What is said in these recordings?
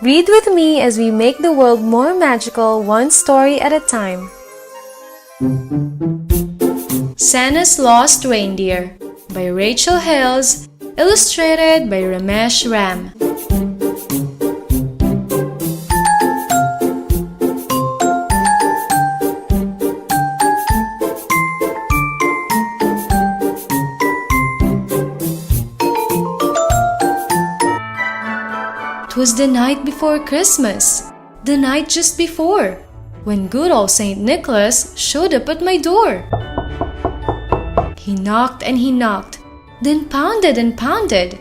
Read with me as we make the world more magical one story at a time. Santa's Lost Reindeer by Rachel Hilz, illustrated by Remesh Ram. It was the night before Christmas, the night just before, when good old Saint Nicholas showed up at my door. He knocked and he knocked, then pounded and pounded.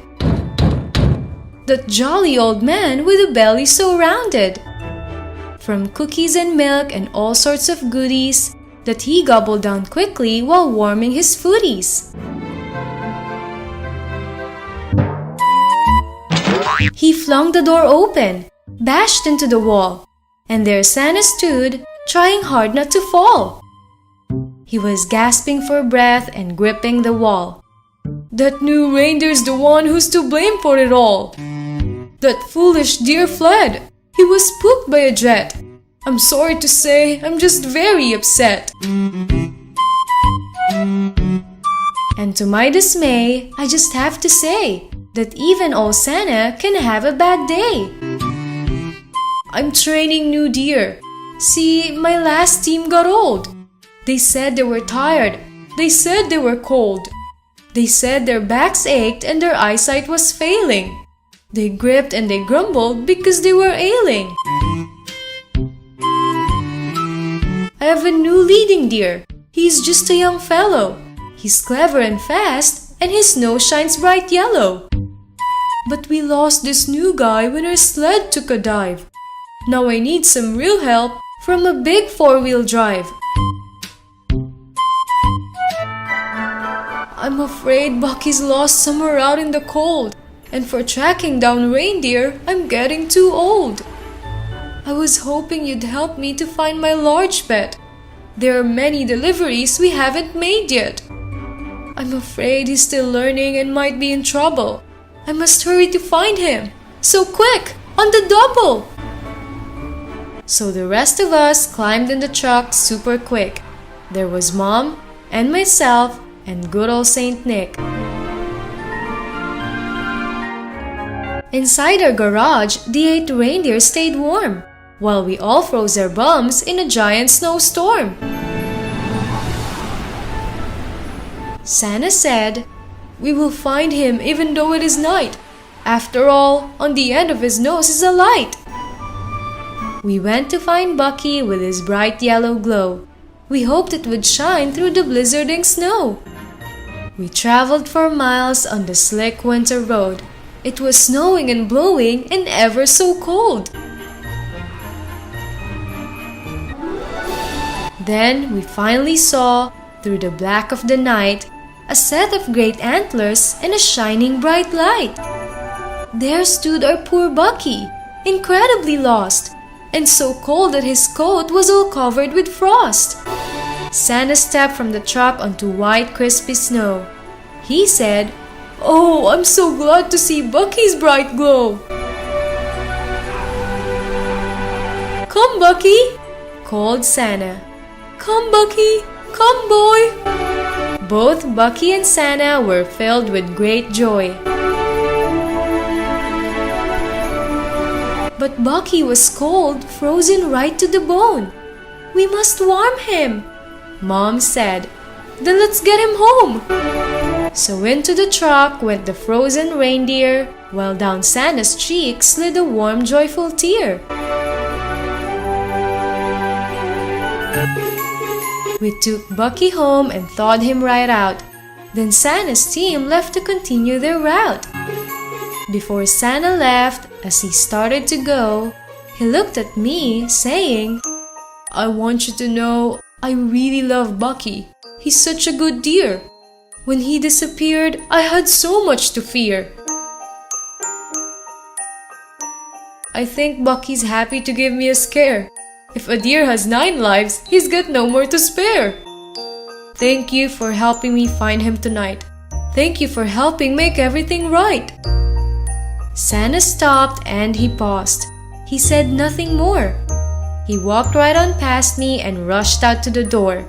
That jolly old man with a belly so rounded, from cookies and milk and all sorts of goodies that he gobbled down quickly while warming his Footies. He flung the door open, bashed into the wall, and there Santa stood, trying hard not to fall. He was gasping for breath and gripping the wall. That new reindeer's the one who's to blame for it all. That foolish deer fled. He was spooked by a jet. I'm sorry to say, I'm just very upset. And to my dismay, I just have to say that even old Santa can have a bad day. I'm training new deer. See, my last team got old. They said they were tired. They said they were cold. They said their backs ached and their eyesight was failing. They gripped and they grumbled because they were ailing. I have a new leading deer. He's just a young fellow. He's clever and fast, and his nose shines bright yellow. But we lost this new guy when our sled took a dive. Now I need some real help from a big four-wheel drive. I'm afraid Bucky's lost somewhere out in the cold, and for tracking down reindeer, I'm getting too old. I was hoping you'd help me to find my large pet. There are many deliveries we haven't made yet. I'm afraid he's still learning and might be in trouble. I must hurry to find him. So quick, on the double! So the rest of us climbed in the truck super quick. There was Mom and myself and good old Saint Nick. Inside our garage, the 8 reindeer stayed warm, while we all froze our bums in a giant snowstorm. Santa said, "We will find him even though it is night. After all, on the end of his nose is a light." We went to find Bucky with his bright yellow glow. We hoped it would shine through the blizzarding snow. We traveled for miles on the slick winter road. It was snowing and blowing and ever so cold. Then we finally saw, through the black of the night, a set of great antlers and a shining bright light. There stood our poor Bucky, incredibly lost, and so cold that his coat was all covered with frost. Santa stepped from the truck onto white crispy snow. He said, "Oh, I'm so glad to see Bucky's bright glow." "Come, Bucky," called Santa. "Come, Bucky, come, boy." Both Bucky and Santa were filled with great joy. But Bucky was cold, frozen right to the bone. "We must warm him," Mom said. "Then let's get him home." So into the truck went the frozen reindeer, while down Santa's cheek slid a warm, joyful tear. We took Bucky home and thawed him right out. Then Santa's team left to continue their route. Before Santa left, as he started to go, he looked at me, saying, "I want you to know I really love Bucky. He's such a good deer. When he disappeared, I had so much to fear." I think Bucky's happy to give me a scare. If a deer has 9 lives, he's got no more to spare. Thank you for helping me find him tonight. Thank you for helping make everything right. Santa stopped and he paused. He said nothing more. He walked right on past me and rushed out to the door.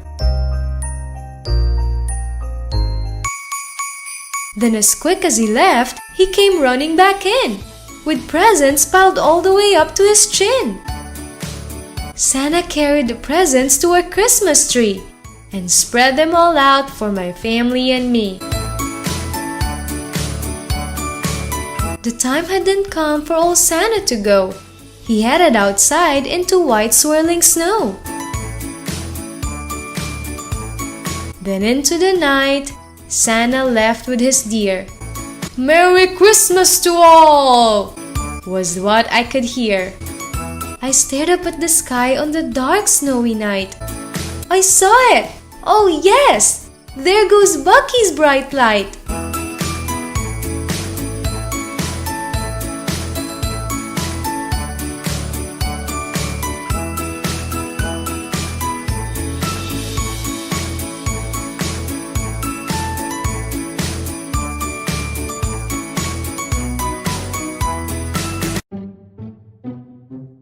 Then as quick as he left, he came running back in, with presents piled all the way up to his chin. Santa carried the presents to our Christmas tree and spread them all out for my family and me. The time hadn't come for old Santa to go. He headed outside into white swirling snow. Then into the night, Santa left with his deer. "Merry Christmas to all!" was what I could hear. I stared up at the sky on the dark snowy night. I saw it! Oh yes! There goes Bucky's bright light!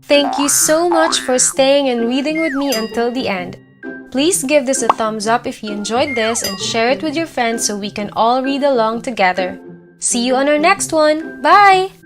Thank you so much for staying and reading with me until the end. Please give this a thumbs up if you enjoyed this and share it with your friends so we can all read along together. See you on our next one. Bye!